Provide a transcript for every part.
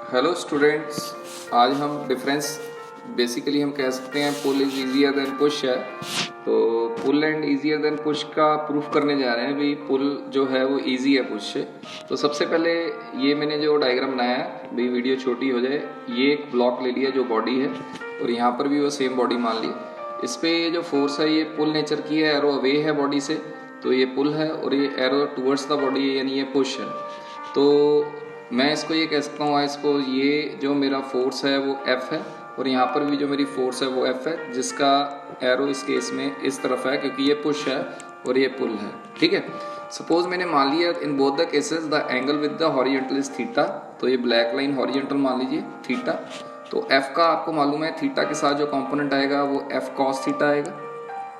Hello students, आज हम difference basically हम कह सकते हैं pull is easier than push है। तो pull and easier than push का प्रूफ करने जा रहे हैं। भाई पुल जो है वो इजी है पुश से। तो सबसे पहले ये मैंने जो डायग्राम बनाया है, भाई वीडियो छोटी हो जाए, ये एक ब्लॉक ले लिया जो बॉडी है और यहाँ पर भी वो सेम बॉडी मान ली। इस पर ये जो फोर्स है ये पुल नेचर की है, एरो अवे है बॉडी से, तो ये पुल है, और ये एरो टूवर्ड्स द बॉडी है यानी ये पुश है। तो मैं इसको ये कह सकता हूँ, इसको ये जो मेरा फोर्स है वो F है और यहाँ पर भी जो मेरी फोर्स है वो F है, जिसका एरो इस केस में इस तरफ है क्योंकि ये पुश है और ये पुल है। ठीक है, सपोज मैंने मान लिया in both the cases the angle with the horizontal is theta, तो ये ब्लैक लाइन हॉरिजॉन्टल मान लीजिए थीटा। तो F का आपको मालूम है थीटा के साथ जो कॉम्पोनेंट आएगा वो F cos थीटा आएगा।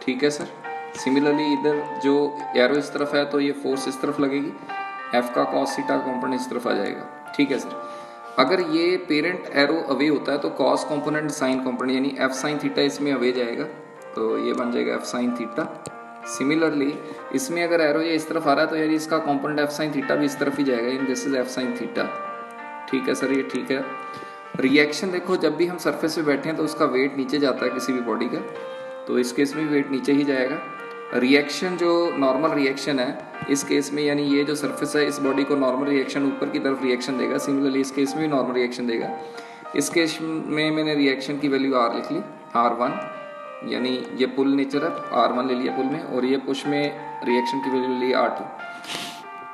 ठीक है सर। सिमिलरली इधर जो एरो इस तरफ है तो ये फोर्स इस तरफ लगेगी, F का cos थीटा कॉम्पोनेंट इस तरफ आ जाएगा। ठीक है सर। अगर ये पेरेंट एरो अवे होता है तो cos कॉम्पोनेंट साइन कॉम्पोनेंट यानी F साइन थीटा इसमें अवे जाएगा, तो ये बन जाएगा F साइन थीटा। सिमिलरली इसमें अगर एरो ये इस तरफ आ रहा है तो यानी इसका कॉम्पोनेंट F साइन थीटा भी इस तरफ ही जाएगा, in this is F sine theta. ठीक है सर, ये ठीक है। रिएक्शन देखो, जब भी हम सरफेस पे बैठे हैं तो उसका वेट नीचे जाता है किसी भी बॉडी का, तो इस केस में वेट नीचे ही जाएगा। रिएक्शन जो नॉर्मल रिएक्शन है इस केस में, यानी ये जो सरफेस है इस बॉडी को नॉर्मल रिएक्शन ऊपर की तरफ रिएक्शन देगा, सिमिलरली इस केस में भी नॉर्मल रिएक्शन देगा। इस केस में मैंने रिएक्शन की वैल्यू R लिख ली, R1, यानी ये पुल नेचर है, R1 ले लिया पुल में, और ये पुश में रिएक्शन की वैल्यू ली R2।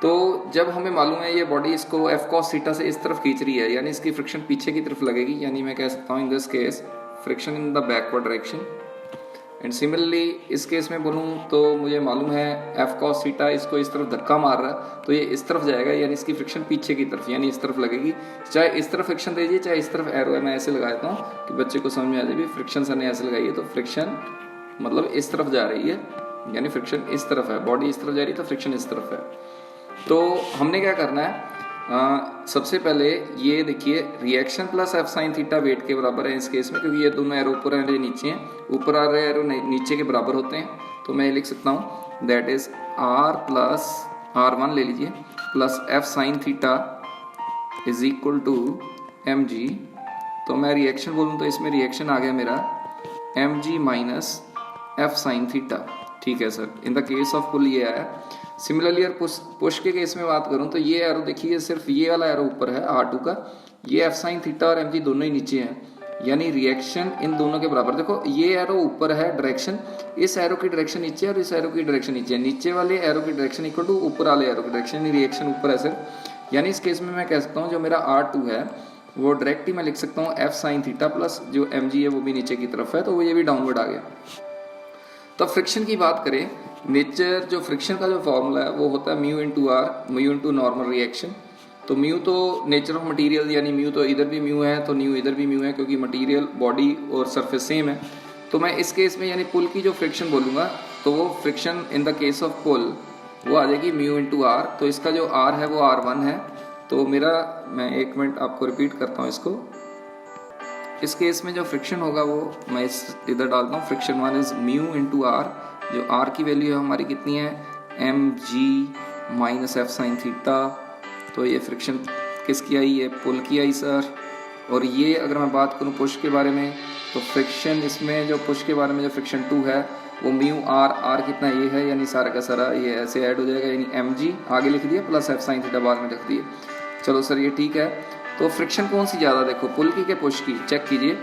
तो जब हमें मालूम है ये बॉडी इसको F cos थीटा से इस तरफ खींच रही है, यानी इसकी फ्रिक्शन पीछे की तरफ लगेगी, यानी मैं कह सकता हूँ in this case friction in the backward direction. And similarly इस केस में बोलूँ तो मुझे मालूम है F cos थीटा इसको इस तरफ धक्का मार रहा है तो ये इस तरफ जाएगा, यानी इसकी फ्रिक्शन पीछे की तरफ यानी इस तरफ लगेगी। चाहे इस तरफ फ्रिक्शन दीजिए चाहे इस तरफ एरो है, मैं ऐसे लगा देता हूँ कि बच्चे को समझ में आ जाए। भी फ्रिक्शन सर ने ऐसे लगाई है तो फ्रिक्शन मतलब इस तरफ जा रही है, यानी फ्रिक्शन इस तरफ है, बॉडी इस तरफ जा रही है तो फ्रिक्शन इस तरफ है। तो हमने क्या करना है, सबसे पहले ये देखिए reaction plus F sine theta weight के बराबर है इस केस में, क्योंकि ये दोनों एरो ऊपर आ रहे नीचे हैं, ऊपर आ रहे एरो नीचे के बराबर होते हैं। तो मैं लिख सकता हूँ that is R plus R1 ले लीजिए plus F sine theta is equal to mg। तो मैं रिएक्शन बोलूँ तो इसमें रिएक्शन आ गया मेरा mg minus F sine theta. ठीक है sir, in the case of pull ये आया। सिमिलरली अगर पुश के केस में बात करूं तो ये एरो देखिए, सिर्फ ये वाला एरो ऊपर है R2 का, ये F साइन थीटा और mg दोनों ही नीचे हैं, यानी रिएक्शन इन दोनों के बराबर। देखो ये एरो ऊपर है डायरेक्शन, इस एरो की डायरेक्शन नीचे है और इस एरो की डायरेक्शन नीचे है, नीचे वाले एरो की डायरेक्शन इक्वल टू ऊपर वाले एरो की डायरेक्शन, यानी रिएक्शन ऊपर है सर। यानी इस केस में मैं कह सकता हूँ जो मेरा R2 है वो डायरेक्ट ही मैं लिख सकता हूँ F साइन थीटा प्लस जो mg है वो भी नीचे की तरफ है, तो वो ये भी डाउनवर्ड आ गया। तो फ्रिक्शन की बात करें, नेचर जो फ्रिक्शन का जो फॉर्मूला है वो होता है mu into R, mu into normal reaction. तो म्यू तो नेचर ऑफ मटेरियल, यानी म्यू तो इधर भी म्यू है तो न्यू इधर भी म्यू है, क्योंकि मटेरियल बॉडी और सरफेस सेम है। तो मैं इस केस में यानी पुल की जो फ्रिक्शन बोलूँगा तो वो friction in the case of pull वो आ जाएगी म्यू इंटू आर। तो इसका जो आर है वो R1 है। तो मेरा, मैं एक मिनट आपको रिपीट करता हूँ इसको। इस केस में जो फ्रिक्शन होगा वो मैं इस इधर डालता हूँ, friction one is mu into R. जो आर की वैल्यू है हमारी कितनी है, mg minus F sine theta. तो ये फ्रिक्शन किसकी आई, ये पुल की आई सर। और ये अगर मैं बात करूँ पुश के बारे में तो फ्रिक्शन इसमें जो पुश के बारे में जो फ्रिक्शन 2 है वो म्यू आर कितना ये है, यानी सारा का सारा ये ऐसे ऐड हो जाएगा, यानी mg आगे लिख दिया प्लस F साइन थीटा बाद में रख दिए। चलो सर ये ठीक है। तो फ्रिक्शन कौन सी ज़्यादा, देखो पुल की के पुश की, चेक कीजिए।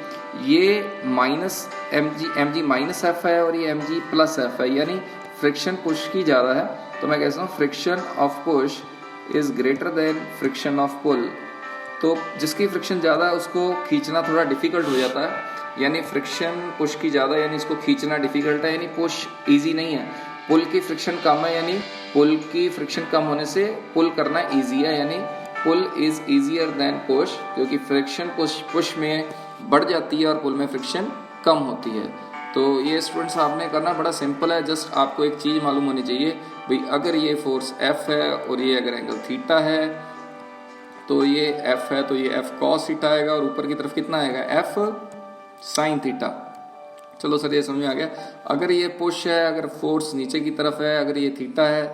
ये माइनस mg माइनस F है और ये mg प्लस F है, यानी फ्रिक्शन पुश की ज़्यादा है। तो मैं कहता हूँ friction of push is greater than friction of pull. तो जिसकी फ्रिक्शन ज़्यादा है उसको खींचना थोड़ा डिफिकल्ट हो जाता है, यानी फ्रिक्शन पुश की ज़्यादा यानी इसको खींचना डिफिकल्ट है, यानी पुश ईजी नहीं है। पुल की फ्रिक्शन कम है, यानी पुल की फ्रिक्शन कम होने से पुल करना ईजी है, यानी pull is easier than push, क्योंकि फ्रिक्शन पुश में बढ़ जाती है और पुल में फ्रिक्शन कम होती है। तो ये स्टूडेंट्स आपने करना बड़ा सिंपल है, जस्ट आपको एक चीज़ मालूम होनी चाहिए भाई, अगर ये फोर्स F है और ये अगर एंगल थीटा है तो ये F है तो ये F cos थीटा आएगा, और ऊपर की तरफ कितना आएगा F साइन थीटा। चलो सर ये समझ में आ गया। अगर ये पुश है, अगर फोर्स नीचे की तरफ है, अगर ये थीटा है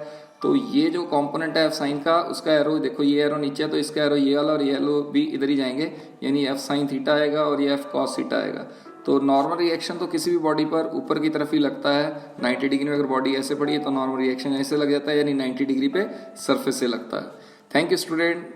तो ये जो कंपोनेंट है एफ साइन का, उसका एरो देखो, ये एरो नीचे है तो इसका एरो ये वाला और ये एरो भी इधर ही जाएंगे, यानी एफ साइन थीटा आएगा और ये एफ कॉस थीटा आएगा। तो नॉर्मल रिएक्शन तो किसी भी बॉडी पर ऊपर की तरफ ही लगता है। 90 डिग्री में अगर बॉडी ऐसे पड़ी है तो नॉर्मल रिएक्शन ऐसे लग जाता है, यानी 90 डिग्री पे सरफेस से लगता है। Thank you student.